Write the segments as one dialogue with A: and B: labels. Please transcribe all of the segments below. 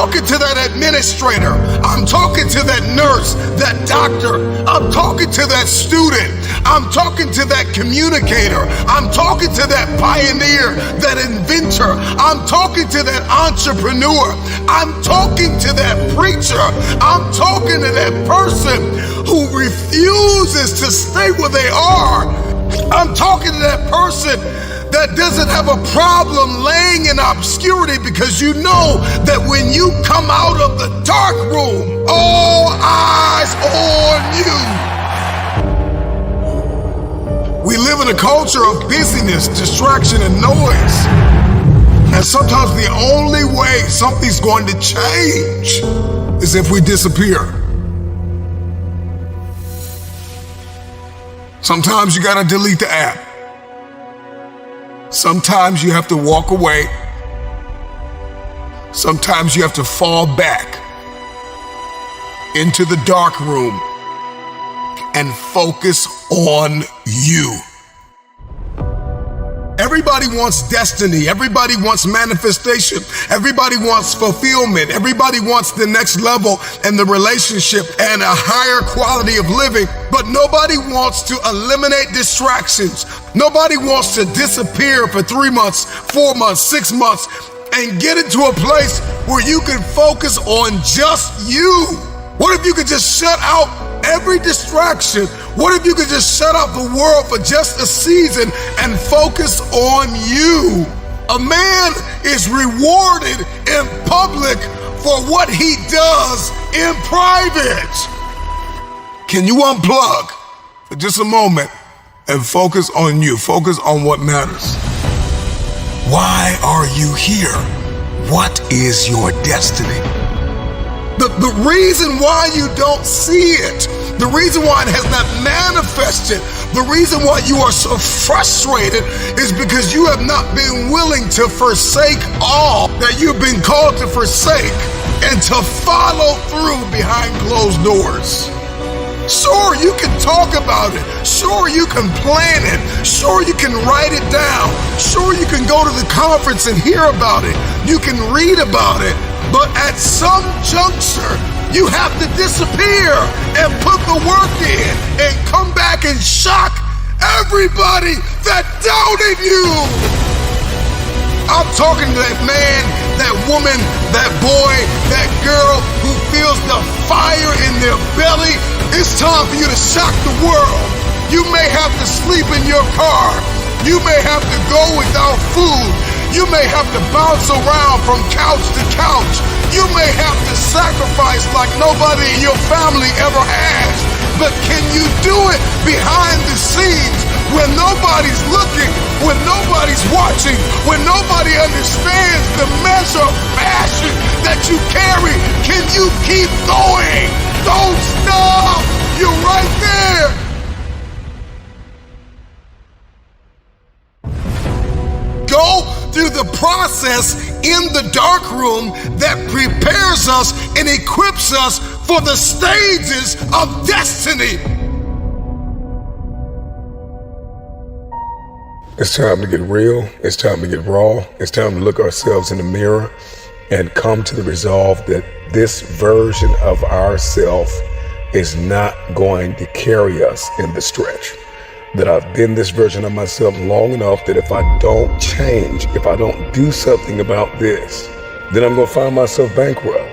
A: talking to that administrator. I'm talking to that nurse, that doctor. I'm talking to that student. I'm talking to that communicator. I'm talking to that pioneer, that inventor. I'm talking to that entrepreneur. I'm talking to that preacher. I'm talking to that person who refuses to stay where they are. I'm talking to that person that doesn't have a problem laying in obscurity, because you know that when you come out of the dark room, all eyes on you. We live in a culture of busyness, distraction, and noise. And sometimes the only way something's going to change is if we disappear. Sometimes you gotta delete the app. Sometimes you have to walk away. Sometimes you have to fall back into the dark room and focus on you. Everybody wants destiny. Everybody wants manifestation. Everybody wants fulfillment. Everybody wants the next level in the relationship and a higher quality of living. But nobody wants to eliminate distractions. Nobody wants to disappear for 3 months, 4 months, 6 months, and get into a place where you can focus on just you. What if you could just shut out every distraction? What if you could just shut out the world for just a season and focus on you? A man is rewarded in public for what he does in private. Can you unplug for just a moment and focus on you? Focus on what matters. Why are you here? What is your destiny? The reason why you don't see it, the reason why it has not manifested, the reason why you are so frustrated is because you have not been willing to forsake all that you've been called to forsake and to follow through behind closed doors. Sure, you can talk about it. Sure, you can plan it. Sure, you can write it down. Sure, you can go to the conference and hear about it. You can read about it. But at some juncture, you have to disappear and put the work in and come back and shock everybody that doubted you. I'm talking to that man, that woman, that boy, that girl who feels the fire in their belly. It's time for you to shock the world. You may have to sleep in your car. You may have to go without food. You may have to bounce around from couch to couch. You may have to sacrifice like nobody in your family ever has. But can you do it behind the scenes when nobody's looking, when nobody's watching, when nobody understands the measure of passion that you carry? Can you keep going? Don't stop! You're right there! Go through the process in the dark room that prepares us and equips us for the stages of destiny. It's time to get real. It's time to get raw. It's time to look ourselves in the mirror and come to the resolve that this version of ourself is not going to carry us in the stretch. That I've been this version of myself long enough that if I don't change, if I don't do something about this, then I'm gonna find myself bankrupt.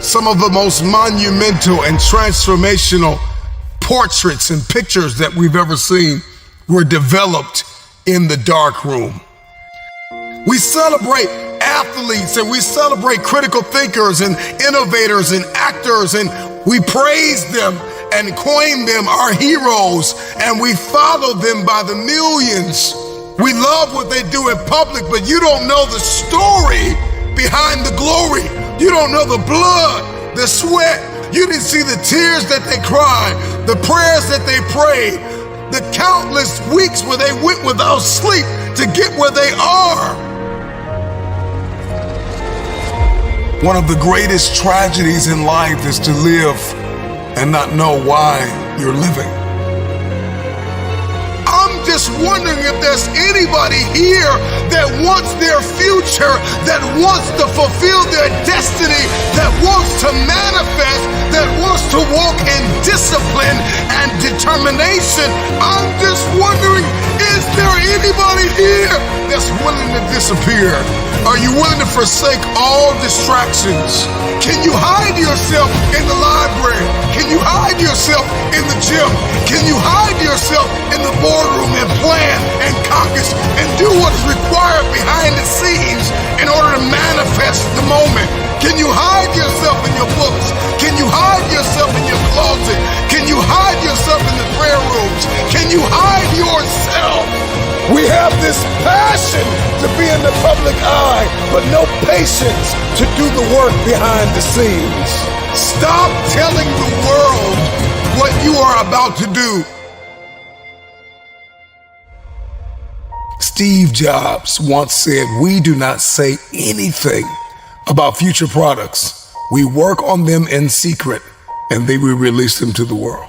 A: Some of the most monumental and transformational portraits and pictures that we've ever seen were developed in the dark room. We celebrate athletes and we celebrate critical thinkers and innovators and actors, and we praise them and coin them our heroes, and we follow them by the millions. We love what they do in public, but you don't know the story behind the glory. You don't know the blood, the sweat. You didn't see the tears that they cried, the prayers that they prayed, the countless weeks where they went without sleep to get where they are. One of the greatest tragedies in life is to live and not know why you're living. I'm just wondering if there's anybody here that wants their future future, that wants to fulfill their destiny, that wants to manifest, that wants to walk in discipline and determination. I'm just wondering, is there anybody here that's willing to disappear? Are you willing to forsake all distractions? Can you hide yourself in the library? Can you hide yourself in the gym? Can you hide yourself in the boardroom and plan and caucus and do what's required behind the scenes in order to manifest the moment? Can you hide yourself in your books? Can you hide yourself in your closet? Can you hide yourself in the prayer rooms? Can you hide yourself? We have this passion to be in the public eye, but no patience to do the work behind the scenes. Stop telling the world what you are about to do. Steve Jobs once said, "We do not say anything about future products. We work on them in secret, and then we release them to the world."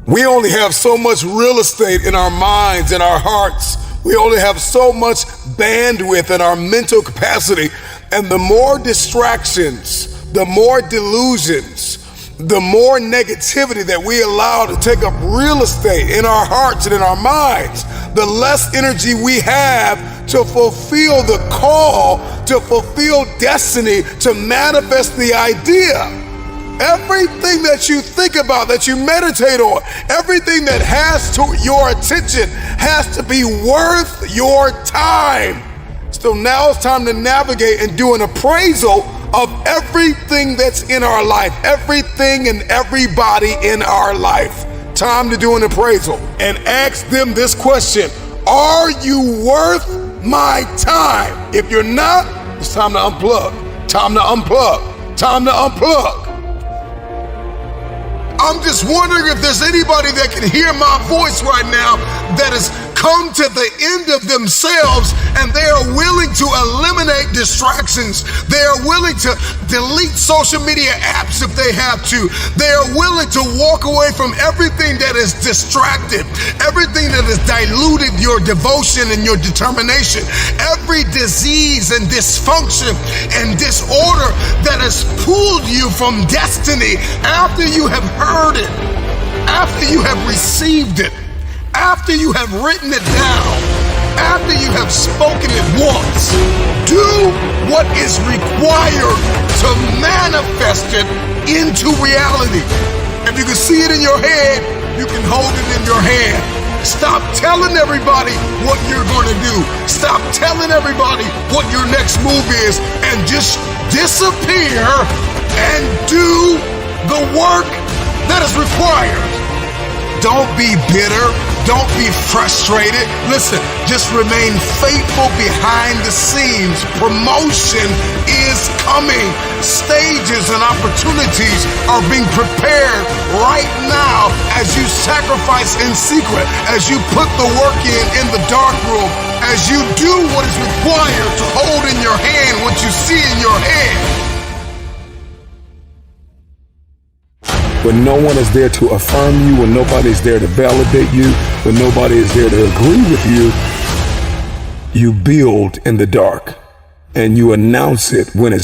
A: We only have so much real estate in our minds and our hearts. We only have so much bandwidth in our mental capacity. And the more distractions, the more delusions, the more negativity that we allow to take up real estate in our hearts and in our minds, the less energy we have to fulfill the call, to fulfill destiny, to manifest the idea. Everything that you think about, that you meditate on, everything that has to your attention has to be worth your time. So now it's time to navigate and do an appraisal of everything that's in our life, everything and everybody in our life. Time to do an appraisal and ask them this question: are you worth my time? If you're not, it's time to unplug. Time to unplug. Time to unplug. I'm just wondering if there's anybody that can hear my voice right now that has come to the end of themselves and they are willing to eliminate distractions. They are willing to delete social media apps if they have to. They are willing to walk away from everything that is distracted, everything that has diluted your devotion and your determination, every disease and dysfunction and disorder that has pulled you from destiny after you have heard it, after you have received it, after you have written it down, after you have spoken it once. Do what is required to manifest it into reality. If you can see it in your head, you can hold it in your hand. Stop telling everybody what you're going to do. Stop telling everybody what your next move is, and just disappear and do the work that is required. Don't be bitter. Don't be frustrated. Listen, just remain faithful behind the scenes. Promotion is coming. Stages and opportunities are being prepared right now as you sacrifice in secret, as you put the work in the dark room, as you do what is required to hold in your hand what you see in your head. When no one is there to affirm you, when nobody's there to validate you, when nobody is there to agree with you, you build in the dark and you announce it when it's